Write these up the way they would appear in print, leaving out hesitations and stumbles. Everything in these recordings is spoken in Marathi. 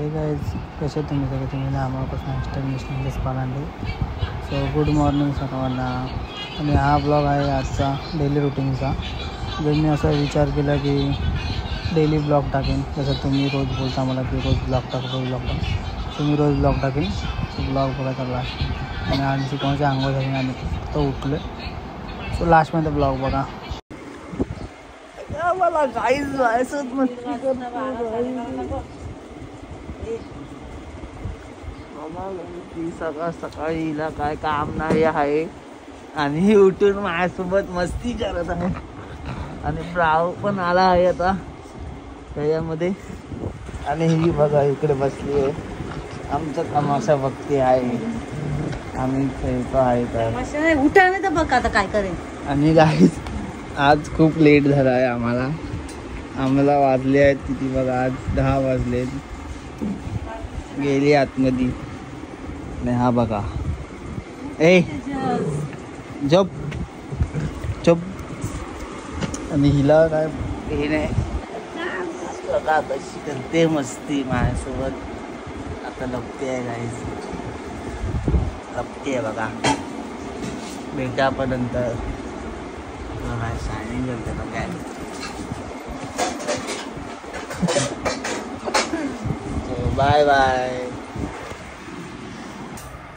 हाय गाईज, कसे तुम्ही सगळे? तुम्ही आम्हापासून international Palande. So good morning सर्वांना. आणि हा ब्लॉग आहे आजचा डेली रुटीनचा. जर मी असा विचार केला की डेली ब्लॉग टाकेन, जसं तुम्ही रोज बोलता मला की रोज ब्लॉग टाक. सो मी रोज ब्लॉग टाकेन. सो ब्लॉग बघा चालला. आणि आज कोणाची आंघोळ झाली आम्ही फक्त उठलो. सो लास्टमध्ये ब्लॉग बघा. मला काहीच जायचं सकाळ सकाळीला काय काम नाही आहे आणि उठून माझ्यासोबत मस्ती करत आहे. आणि ब्राव पण आला आहे आता त्याच्यामध्ये. आणि ही बघा इकडे बसली आहे, आमचा तमाशा बघते आहे. आम्ही खेळतो आहे तर उठा नाही तर बघ आता काय करेन. आणि गाईज आज खूप लेट झाला आहे आम्हाला वाजले आहेत किती बघा, आज 10 वाजले. गेली आतमध्ये. नाही हा बघा, ए जप जप. आणि हिला काय हे नाही बघा कशी करते मस्ती माझ्यासोबत. आता लपते आहे गाईज, लपते आहे बघा. भेटा आपण नंतर. शायनिंग करते ना काय. Bye bye.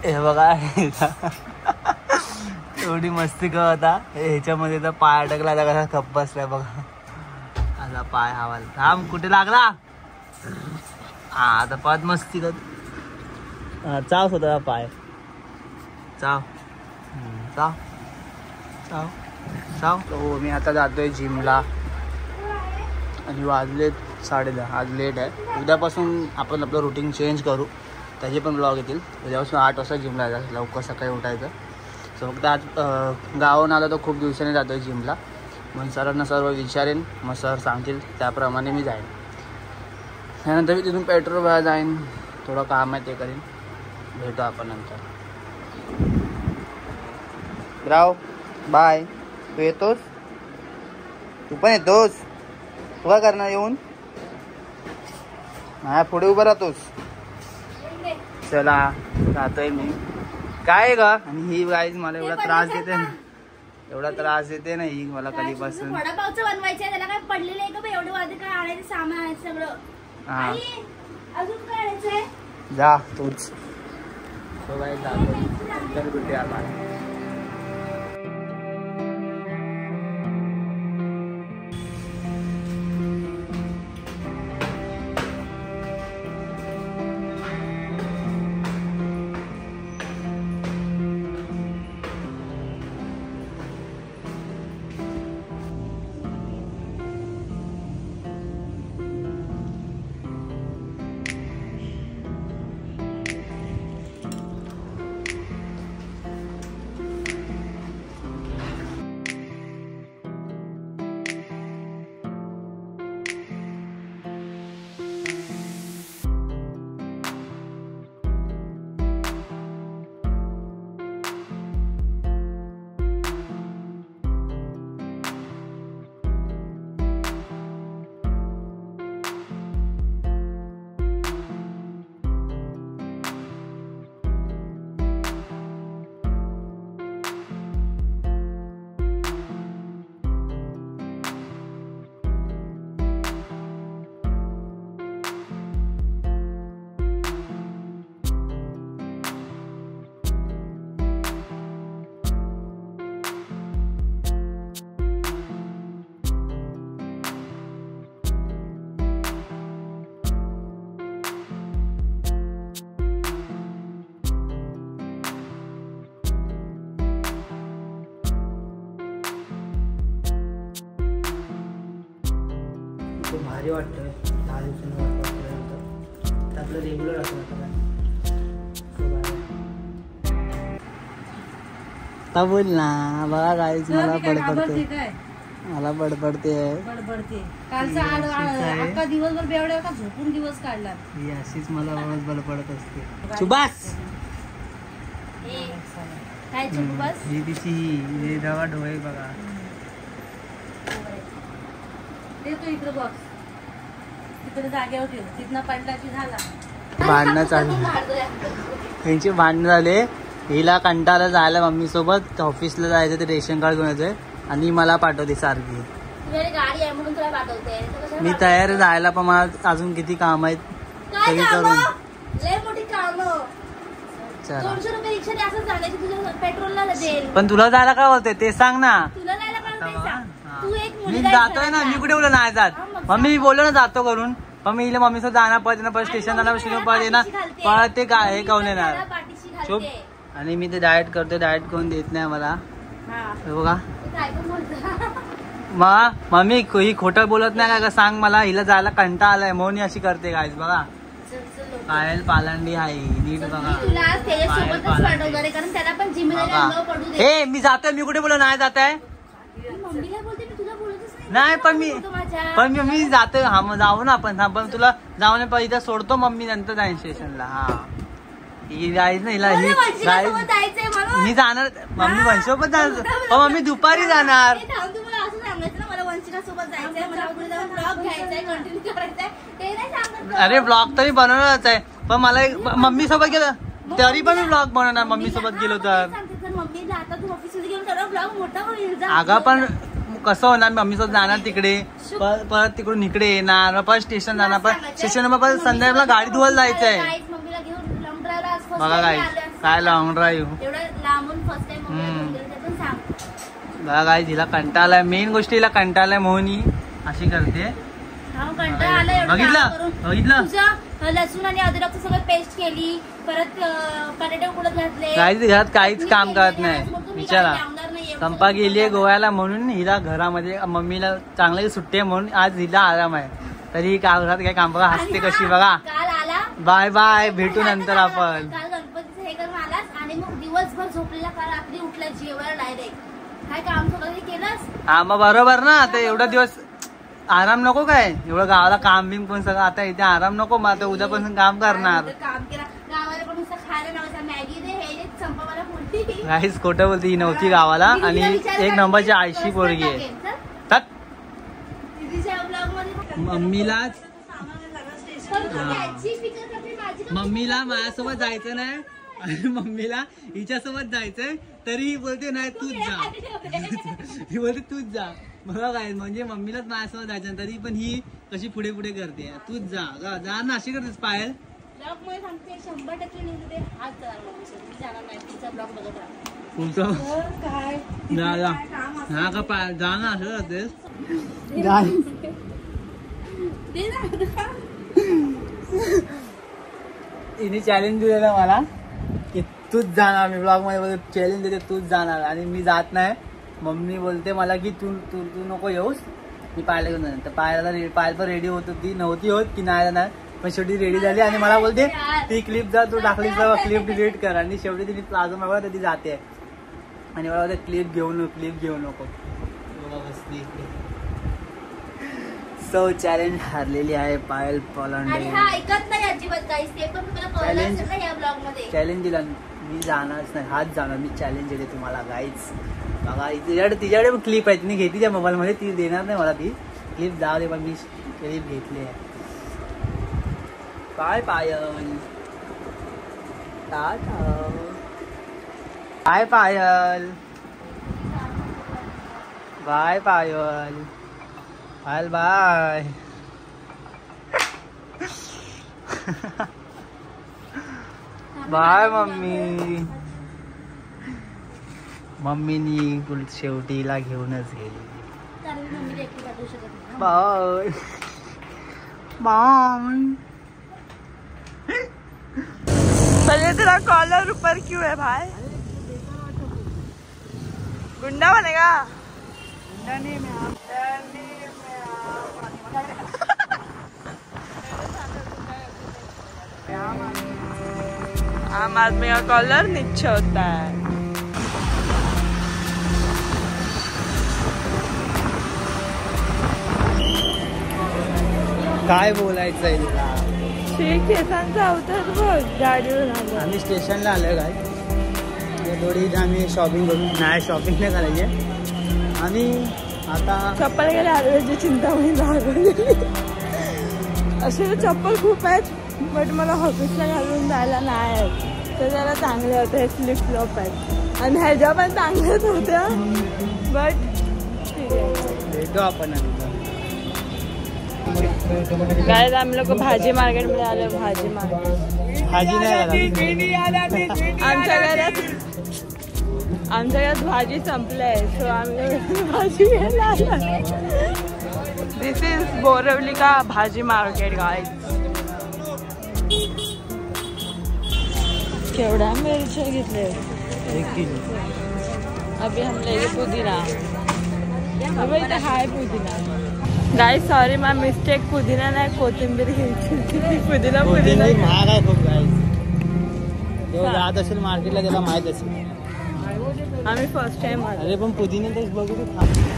हे बघा एवढी मस्ती करत होता. ह्याच्यामध्ये तर पाय अडकला, कसा खप बसलाय बघा. आता पाय हवाला. थांब, कुठे लागला? हा आता परत मस्ती कर. चाव स्वतः पाय. चाव चाव चाव चाव. हो मी आता जातोय जिमला. आणि वाजलेत 10:30. आज लेट आहे. उद्यापासून आपण आपलं रुटीन चेंज करू. त्याचे पण ब्लॉग येतील. उद्यापासून 8 वाजता जिमला जायचं, लवकर सकाळी उठायचं. सो फक्त आज गावाहून आलं तर खूप दिवसांनी जातो आहे जिमला. मग सरांना सर्व विचारेन, मग सर सांगतील त्याप्रमाणे मी जाईन. त्यानंतर मी तिथून पेट्रोल भरायला जाईन. थोडं काम आहे ते करीन. भेटू आपण नंतर. राव बाय. तू येतोस? तू पण येतोस? तू काय करणार येऊन? माझ्या पुढे उभं राहतोस? चला जातोय मी. काय ग? आणि ही गाईज मला एवढा त्रास देते ना, एवढा त्रास देते ना ही मला कधीपासून. वडापावचं बनवायचं त्याला काय पडलेलं आहे का बा? एवढं वाजता काय आणायचं सामान आहे सगळं. हा अजून काय आणायचंय? जा तूच. तो गाईज जातो. चल कुठे आला. खूप भारी वाटतंय 10 दिवसांनी वाटतं. आपलं रेग्युलर असं वाटतं. आता बोल ना बघा गाईच. मला बडबडते, मला बडबडते. कालचा अख्खा दिवसभर बेवड्या का झोपून दिवस काढला. ही अशीच मला रोज बडबडत असते. सुभाष काय सुभाष? ही तिची दवा डोळे बघा. ते तू इकडे बॉक्स तिकडे जागेवर ठेव. तिथनं पडला की झाला. भांडणं चालू, यांची भांडणं झाले. हिला कंटाळा जायला मम्मी सोबत ऑफिसला जायचं, ते रेशन कार्ड घेऊन यायचंय आणि मला पाठवते सारखी. गाडी आहे म्हणून तुला पाठवते. मी तयार जायला, पण मला अजून किती काम आहेत तरी करून. लय मोठी कामं. 200 रुपये रिक्षाने असं जाण्याची तुझ्या पेट्रोलला देईल. पण तुला जायला काय होतंय ते सांग ना. तुला जायला काय सांग. तू एक मी जातोय ना, मी कुठे बोललो नाही जात. मम्मी मी बोललो ना जातो करून, पण मी मम्मी सोबत जाणार पाहिजे ना, परत स्टेशन जाणार पाहिजे ना, परत ते काय हे काऊन येणार चुप. आणि मी ते डाएट करतोय, डाएट कोण देत नाही मला बघा. मम्मी ही खोटं बोलत नाही का सांग मला. हिला जायला कंटाळा आलाय म्हणून अशी करते गाईस. बघा पायल पालांडी आहे नीट बघा. हे मी जातोय, मी कुठे बोललो नाही जात आहे. नाही पण मी जातोय. हा जाऊ ना आपण, पण तुला जाऊन इथं सोडतो मम्मी, नंतर जाईन स्टेशनला. हा ही जायच नाही, मी जाणार मम्मी वंशोबत जाणार, पण मम्मी दुपारी जाणार. अरे ब्लॉग तरी बनवणारच आहे, पण मला मम्मी सोबत गेलं तरी पण मी ब्लॉग बनवणार मम्मी सोबत गेलो तर. अगं पण कसं होणार, मम्मी सोबत जाणार तिकडे, परत तिकडून इकडे येणार, परत स्टेशन जाणार, परत स्टेशन परत संध्याकाळला गाडी धुवायला जायचंय. बघा काय लॉंग ड्राईव्ह. बघा काय तिला कंटाळाय, मेन गोष्टी हिला कंटाळाय म्हणून ही अशी करते. बघितलं लसूण आणि अद्रकचं सगळं पेस्ट केली, परत बटाटे उकडत घातले. घरात काहीच काम करत नाही विचारा. कंपा गेलीये गोव्याला म्हणून हिला घरामध्ये, मम्मीला चांगली सुट्टी आहे म्हणून आज हिला आराम आहे, तरी घरात काय काम बघा. हसते कशी बघा. बाय बाय, भेटू नंतर आपण. काल गणपतीचं हे करून आलास आणि मग दिवसभर झोपलेला, काल रात्री उठला जेवायला डायरेक्ट. काय काम सगळं केलंस. हा मग बरोबर ना, आता एवढा दिवस आराम नको काय, एवढं गावाला काम बिम पण सगळं, आता इथे आराम नको. मग आता उद्यापासून काम करणार. काम केलं गावाला पण खायला नव्हतं, मॅगी दे हे संपा मला बोलती. काहीच खोटं बोलती, ही नव्हती गावाला आणि एक नंबरची आयशी पोरगी आहे. मम्मीला माझ्यासोबत जायचं नाही आणि मम्मीला हिच्यासोबत जायचंय, तरी ही बोलते नाही तूच जा. ही बोलते तूच जा. बघा काय म्हणजे मम्मीलाच माझ्यासोबत जायचं, तरी पण ही कशी पुढे पुढे करते. तूच जा जा ना, अशी करतेस पायल. हा का पायल जा ना, असं करतेस. हिने चॅलेंज दिलेलं मला की तूच जाणार, मी ब्लॉग मध्ये चॅलेंज देते तूच जाणार, आणि मी जात नाही. मम्मी बोलते मला की तू तू तू नको येऊस, मी पायला घेऊन जाणार. तर पायल पण रेडी होत होती, नव्हती होत की नाही जाणार, पण शेवटी रेडी झाली आणि मला बोलते ती क्लिप जा तू टाकली तर क्लिप डिलीट कर. आणि शेवटी तिने प्लाझो मागवला तर ती जाते आणि मला बोलते क्लिप घेऊ नको. सो चॅलेंज हारलेली आहे पायल पालांडे. चॅलेंज दिला, मी जाणारच नाही, हाच जाणार मी. चॅलेंज दिले तुम्हाला गाईज. बघा तिच्याकडे पण क्लिप आहे, तिने घेतली त्या मोबाईल मध्ये, ती देणार नाही मला ती क्लिप, जाऊ दे, पण मी क्लिप घेतली आहे. काय Payal bye Payal, bye Payal, Payal bye. Bye mummy. मम्मीनी शेवटीला घेऊनच गेली. Bye bye. पहले तेरा कॉलर ऊपर क्यों है भाई? गुंडा बनेगा? गुंडा नहीं, मैं आम आदमी का कॉलर नीचे होता है. काय बोलायचंय तुला? ठीक आहे, सांग जाऊतर बघ गाडीवर आलो. आम्ही स्टेशनला आलोय काय, थोडी आम्ही शॉपिंग करून, नाही शॉपिंग नाही करायची आणि आता चप्पल गेले आरोग्याची चिंता होईल. असे चप्पल खूप आहेत, बट मला ऑफिसला घालून जायला नाही आहेत, तर जरा चांगले होते. हे फ्लिप फ्लॉप आहेत आणि ह्याच्या पण चांगल्याच होत्या, बट ठीक आहे. भेटू आपण काय आम्ही लोक भाजी मार्केटमध्ये आलो. भाजी मार्केट भाजी नाही आमच्या घरात भाजी संपलंय, सो आम्ही भाजी घ्यायला आलो. दिस इज बोरवलीका भाजी मार्केट गाइस. केवढ्या मिरच्या घेतले. 1 किलो. अभी हम लेंगे पुदीना. अबे इथे हाय पुदीना. गाइस सॉरी माय मिस्टेक, पुदीना नाही कोथिंबीर घ्यायची होती. पुदीना महाग आहे खूप गाईस. जो जात असेल मार्केटला त्याला माहित असेल. आम्ही फर्स्ट टाइम आलो. अरे पण पुदिना तर बघू.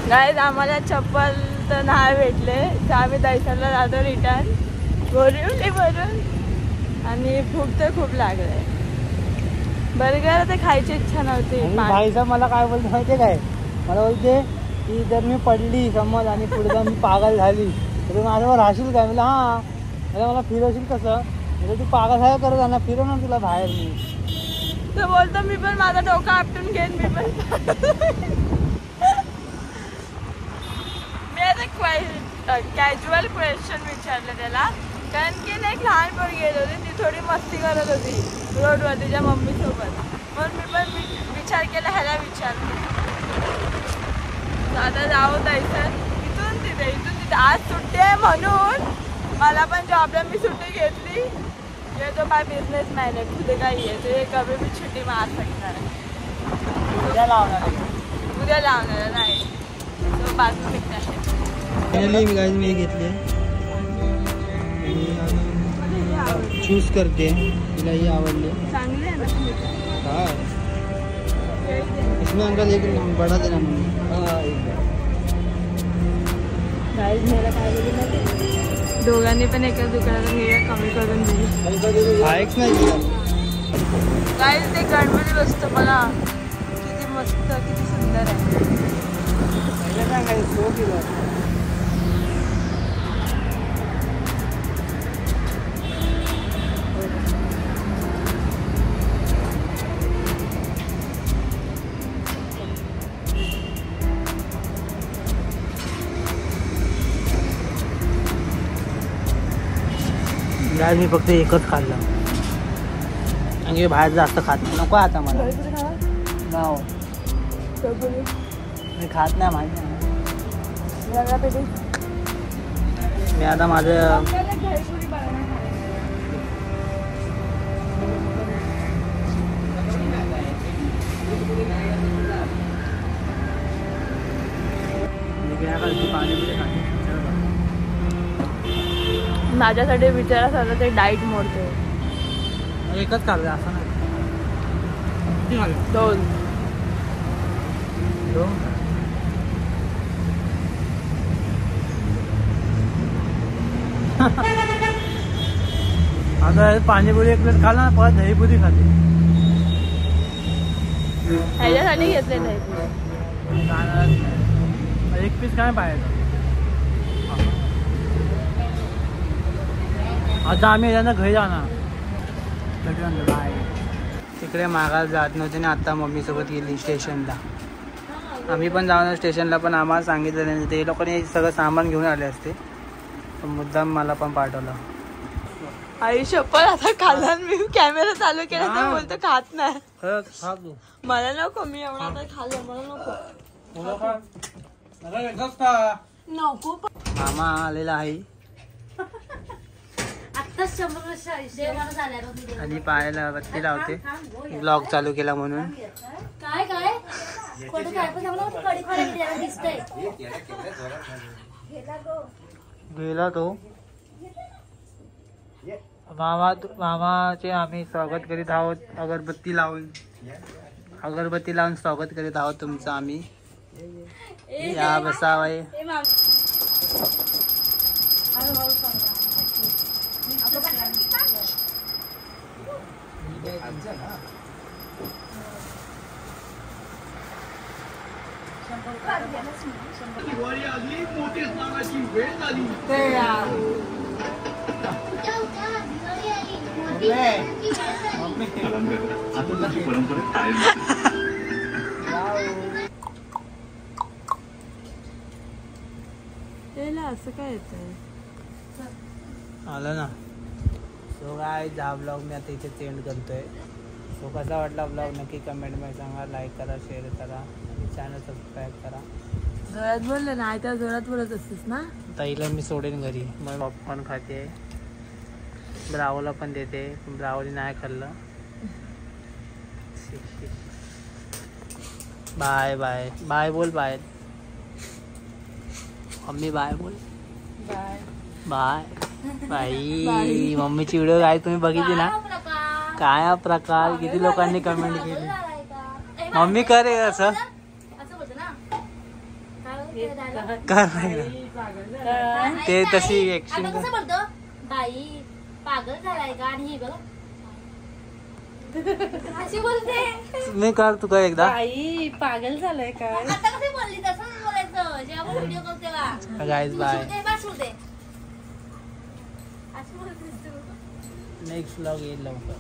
गाइस आम्हाला चप्पल तर नाही भेटले, तर आम्ही दैसरला जातो रिटर्न बोरिवली भरून. आणि भूक तर खूप लागले. बर्गर तर खायची इच्छा नव्हती. भाईचा मला काय बोलतो माहितीये काय, मला बोलते की जर मी पडली समज आणि पुढे जाऊन मी पागल झाली तर माझ्यावर राहशील काय. मला हा मला फिरवशील कसं, म्हणजे तू पागल झाला करत जाणार, फिरवणार तुला बाहेर. मी तो बोलतो मी पण माझा डोका आपटून घेईन. मी पण मी आता कॅज्युअल क्वेश्चन विचारलं त्याला, कारण की एक लहान पोरगी गेली होती, ती थोडी मस्ती करत होती रोडवर तिच्या मम्मीसोबत, म्हणून मी पण विचार केला ह्याला विचारते. आता जाऊ द्यायचं इथून तिथे आज सुट्टी आहे म्हणून मला पण जॉबला मी सुट्टी घेतली. ये तो माय बिझनेसमॅन है, खुद का ही है, तो ये कभी भी छुट्टी मार सकता है. उद्या लावणार नाही, तो बाजू निघता है. मी घेतले, चूज करते, तिला ही आवडली. चांगली आहे ना. हाँ इसमें अंकल एक बड़ा देना. दोघांनी पण एका दुकानात हे कमी करून दिली. ऐक नाही काय ते गणपती बसतो मला किती मस्त किती सुंदर आहे. आज मी फक्त एकच खाल्लं आणि बाहेर जास्त खात नाही. नको आता मला नाव मी खात नाही, माहिती नाही. मी आता माझं पाणीपुरी खाते. माझ्यासाठी विचारा झालं ते डाईट मोडते. एकच खाल्लं असं नाही. 2 आता पाणीपुरी एक प्लेट खाल्ला, परत दहीपुरी खाते. ह्याच्यासाठी घेतले दहीपुरी. एक पीस काय पाहिजे. आता आम्ही यांना घरी जाणार. तिकडे मागायला जात नव्हते ना, आता मम्मीसोबत गेली स्टेशनला. आम्ही पण जाणार स्टेशनला, पण आम्हाला सांगितलं नाही. ते लोकांनी सगळं सामान घेऊन आले असते, पण मुद्दाम मला पण पाठवलं. आई शपथ आता खाल्ला. मी कॅमेरा चालू केला तर बोलतो खात नाही. मला नको, मी एवढा आता खाल्लं, मला नको. मामा आलेला आहे आत्ताच 100 वर्ष झाल्या आणि पायाला बत्ती लावते. ब्लॉग चालू केला म्हणून. काय काय फोटो काय पण कडी फरक दिसतंय. गेला तो मामाचे आम्ही स्वागत करीत आहोत. अगरबत्ती लावून स्वागत करीत आहोत तुमचं आम्ही. या बसावाय. यायला असं काय येतंय? आलं ना. सो काय हा ब्लॉग मी आता इथे सेंड करतोय. सो कसा वाटला ब्लॉग नक्की कमेंटमध्ये सांगा. लाईक करा, शेअर करा आणि चॅनल सबस्क्राईब करा. जोरात बोलले ना, त्या जोरात बोलत असतेस ना. ताईला मी सोडेन घरी. मग पॉपकॉर्न खाते, ब्रावोला पण देते. ब्रावोली नाही खाल्लं. बाय बाय बाय बोल. बाय मम्मी, बाय बोल. बाय बाय बाई. मम्मीची व्हिडिओ काय तुम्ही बघितली ना? काय हा प्रकार, किती लोकांनी कमेंट केली. मम्मी करे असं कर नाही ते तशी ऍक्शन कसं बोलतो बाई पागल झालाय का. आणि हे बघ अशी बोलते. मी कर तू कर एकदा. आई पागल झालाय काय. आता कसे बोलली तसं बोलायचं जेव्हा आपण व्हिडिओ करतो तेव्हा. Guys bye. सोडते अशी बोलतेस तू. नेक्स्ट व्लॉग येईल लवकर.